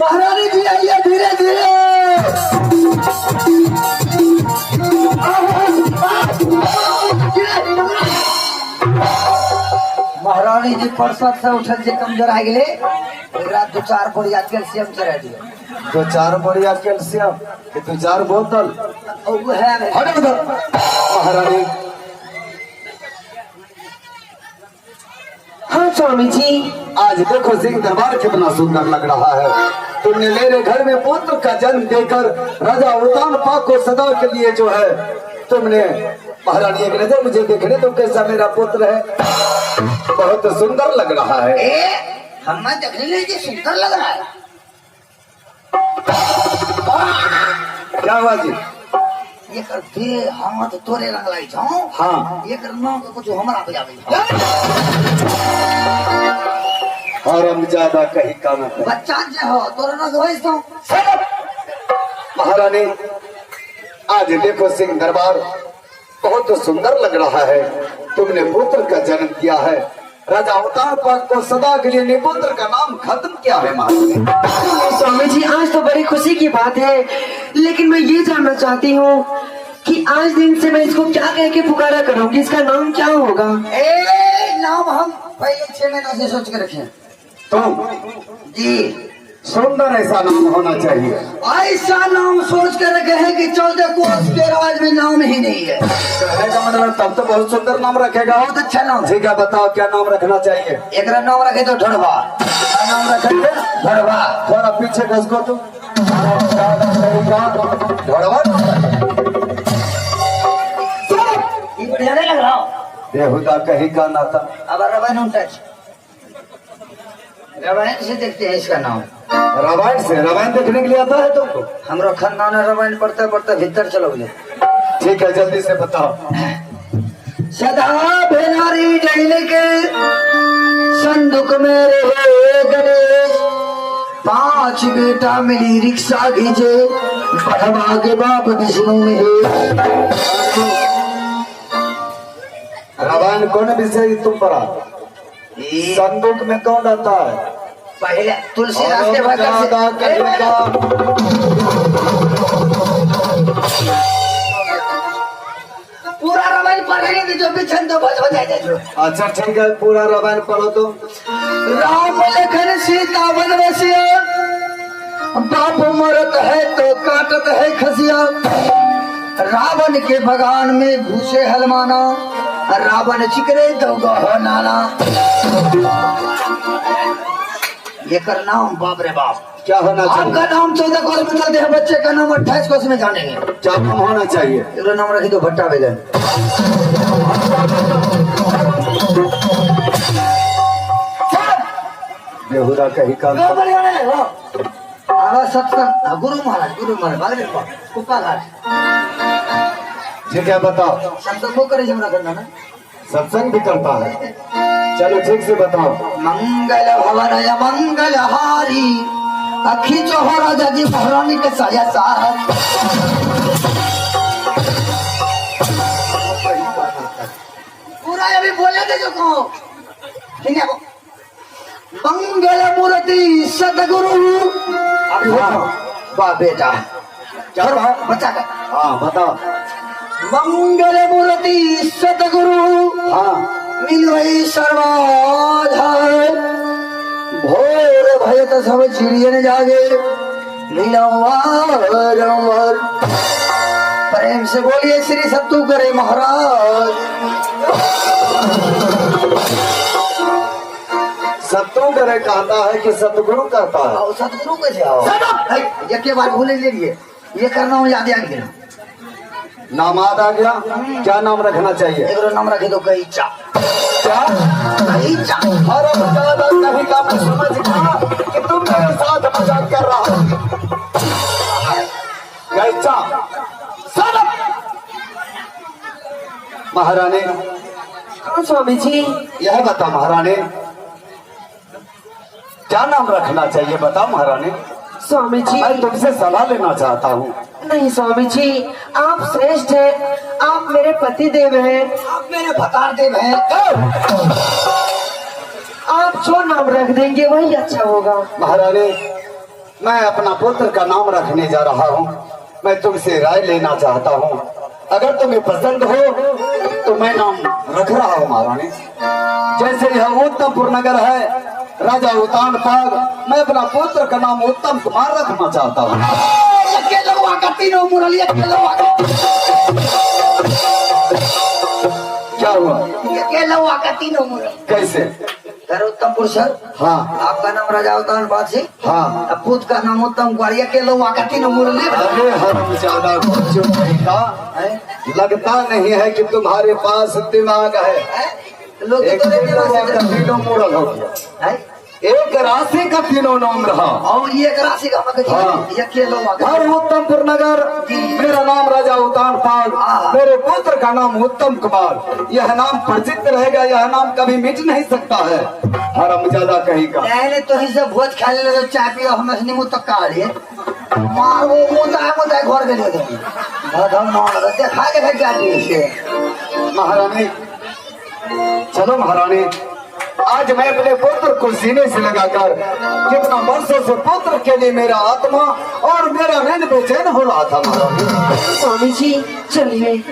महारानी जी आइए धीरे धीरे। महारानी जी परसत से उठल जे कमजोर आ गए, रात 2-4 बोरिया कैल्शियम चढ़ा दिए। 2-4 बोरिया कैल्शियम कि 2-4 बोतल महारानी। हाँ स्वामी जी। आज देखो सिंह दरबार कितना सुंदर लग रहा है। तुमने मेरे घर में पुत्र का जन्म देकर राजा उतान पाक को सदा के लिए जो है तुमने महारानी एक नजर मुझे देखने तो कैसा मेरा पुत्र है, बहुत सुंदर लग रहा है। हमें देखने लीजिए सुंदर लग रहा है। क्या हुआ जी? ये करते हम तो तोरे रंग लाई जाऊं। हाँ ये करना का कुछ हमारा बजा गई और हम ज्यादा कहीं का न करें। बच्चा जो हो तोरे रंग वैसे तो महारानी आज देखो सिंह दरबार बहुत सुंदर लग रहा है। तुमने पुत्र का जन्म किया है, राजा अवतार पाक को सदा के लिए निपुत्र का नाम खत्म किया है। महारानी स्वामी जी आज तो बड़ी खुशी की बात है, लेकिन मैं ये जानना चाहती हूँ कि आज दिन से मैं इसको क्या कह के पुकारा करूँगी, इसका नाम क्या होगा? नाम हम पहले 6 महीना से सोच के रखे। तुम जी सुंदर ऐसा नाम होना चाहिए। ऐसा नाम सोच के रखे हैं कि 14 कोस के राज में नाम ही नहीं है। कहने का मतलब तब तो बहुत सुंदर नाम रखेगा। बहुत अच्छा नाम। ठीक है बताओ क्या नाम रखना चाहिए? एक नाम रखे तो ढड़वा। नाम रखेंगे ढड़वा। थोड़ा पीछे घसको तुम। ढड़वा ये बढ़िया नहीं लग रहा हो। बेहुदा कहीं का नाता। अब रवायन टच रवायन से देखते हैं इसका नाम। रामायण से? रामायण देखने के लिए आता है तुमको? हमारा खानदान है रामायण पढ़ते पढ़ते भीतर चलोगे। ठीक है जल्दी से बताओ। सदा भेनारी डैले के संदूक में रहे गणेश, 5 बेटा मिली रिक्शा घीचे, बढ़वा के बाप विष्णु में। रामायण कौन विषय तुम पढ़ा? संदूक में कौन आता है? पहले तुलसीदास के भगत पूरा रामायण पढ़ेंगे जो भी छंद बज हो जाएगा। अच्छा ठीक है पूरा रामायण पढ़ो तो। राम लखन सीता वनवसिया, बाप मरत है तो काटत है खसिया, रावण के बगान में घुसे हलमाना, रावण चिकरे तो गहो नाना। ये कर नाम बाप रे बाप क्या होना चाहिए? आपका नाम 14 कोस में चलते हैं, बच्चे का नाम 28 कोस में जानेंगे। क्या नाम होना चाहिए? तेरा नाम रखी तो भट्टा बेगन। बेहुदा कहीं का सत्संग गुरु महाराज कुप्पा घाट। ठीक है बताओ। सत्संग वो करे जमना करना ना, सत्संग भी करता है। चलो ठीक से बताओ। मंगल भवन या मंगल हारी, अखी चौहो राजा जी महारानी के साया सार। पूरा अभी बोले थे जो कहो ठीक है। मंगल मूर्ति सदगुरु। वाह बेटा चलो बच्चा का। हाँ बताओ। मंगल मूर्ति सदगुरु, हाँ मिलवई सर्वाधार, भोर भयत सब चिड़ियन जागे, लीलावार। प्रेम से बोलिए श्री सत्तू करे महाराज। सत्तू करे कहता है कि सतगुरु कहता है? आओ सतगुरु कैसे आओ? ये के बात भूले लिए ये करना हो याद आ गया। नाम याद आ गया। क्या नाम रखना चाहिए? एक नाम रखे तो कैचा। क्या कैचा? अरे ज्यादा कहीं का मैं समझ गया कि तुम मेरे साथ मजाक कर रहा हो। कैसा महारानी? हाँ स्वामी जी। यह बता महारानी क्या नाम रखना चाहिए? बताओ महारानी। स्वामी जी मैं तुमसे सलाह लेना चाहता हूँ। नहीं स्वामी जी, आप श्रेष्ठ हैं, आप मेरे पति देव हैं, आप मेरे भतार देव हैं। आप जो नाम रख देंगे वही अच्छा होगा। महारानी मैं अपना पुत्र का नाम रखने जा रहा हूँ। मैं तुमसे राय लेना चाहता हूँ। अगर तुम्हें पसंद हो तो मैं नाम रख रहा हूँ महारानी। जैसे यह उत्तमपुर नगर है, राजा उतान पाग, मैं अपना पुत्र का नाम उत्तम कुमार रखना चाहता हूँ। क्या हुआ? कैसे? उत्तमपुर सर, हाँ आपका नाम राजा उत्तम पाग से, हाँ। अब खुद का नाम उत्तम कुमार, ये के लोग का तीनों मुरली। अरे हरामजादा, लगता नहीं है कि तुम्हारे पास दिमाग है। लोग एक तो तीनों मुरल हो गया, है एक राशि का तीनों नाम रहा। और ये एक राशि का मगज, हाँ। ये के लोग हर उत्तमपुर नगर, मेरा नाम राजा उतान पाल, मेरे पुत्र का नाम उत्तम कुमार। यह नाम प्रसिद्ध रहेगा, यह नाम कभी मिट नहीं सकता है। हरामजादा कहीं का पहले तो ही सब भोज खा ले, तो चाय पियो, हम असली मुंह तक का लिए मार वो मुदा घर के लिए धम मार देखा के फिर क्या दिए महारानी। चलो महारानी, आज मैं अपने पुत्र को सीने से लगाकर, कितना वर्षों से पुत्र के लिए मेरा आत्मा और मेरा ऋण बेचैन हो रहा था महारानी। स्वामी जी चलिए।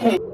Hey.